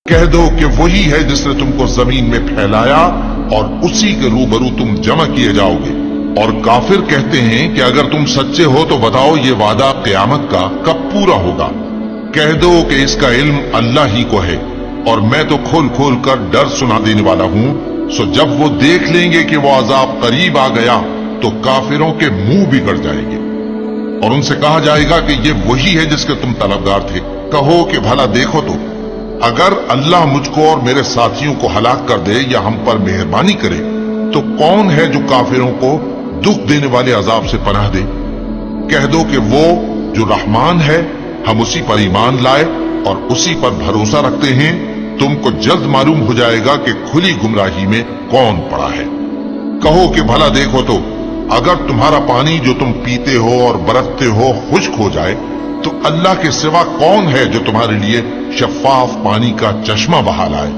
کہہ دو کہ وہی ہے جس نے تم کو زمین میں پھیلایا اور اسی کے روبرو تم جمع کیے جاؤ گے۔ اور کافر کہتے ہیں کہ اگر تم سچے ہو تو بتاؤ یہ وعدہ قیامت کا کب پورا ہوگا۔ کہہ دو کہ اس کا علم اللہ ہی کو ہے اور میں تو کھول کھول کر ڈر سنا دینے والا ہوں۔ سو جب وہ دیکھ لیں گے کہ وہ عذاب قریب آ گیا تو کافروں کے منہ بگڑ جائیں گے اور ان سے کہا جائے گا کہ یہ وہی ہے جس کے تم طلبگار تھے۔ کہو کہ بھلا دیکھو تو اگر اللہ مجھ کو اور میرے ساتھیوں کو ہلاک کر دے یا ہم پر مہربانی کرے تو کون ہے جو کافروں کو دکھ دینے والے عذاب سے پناہ دے۔ کہہ دو کہ وہ جو رحمان ہے ہم اسی پر ایمان لائے اور اسی پر بھروسہ رکھتے ہیں۔ تم کو جلد معلوم ہو جائے گا کہ کھلی گمراہی میں کون پڑا ہے۔ کہو کہ بھلا دیکھو تو اگر تمہارا پانی جو تم پیتے ہو اور برتتے ہو خشک ہو جائے تو اللہ کے سوا کون ہے جو تمہارے لیے شفاف پانی کا چشمہ بہا لائے۔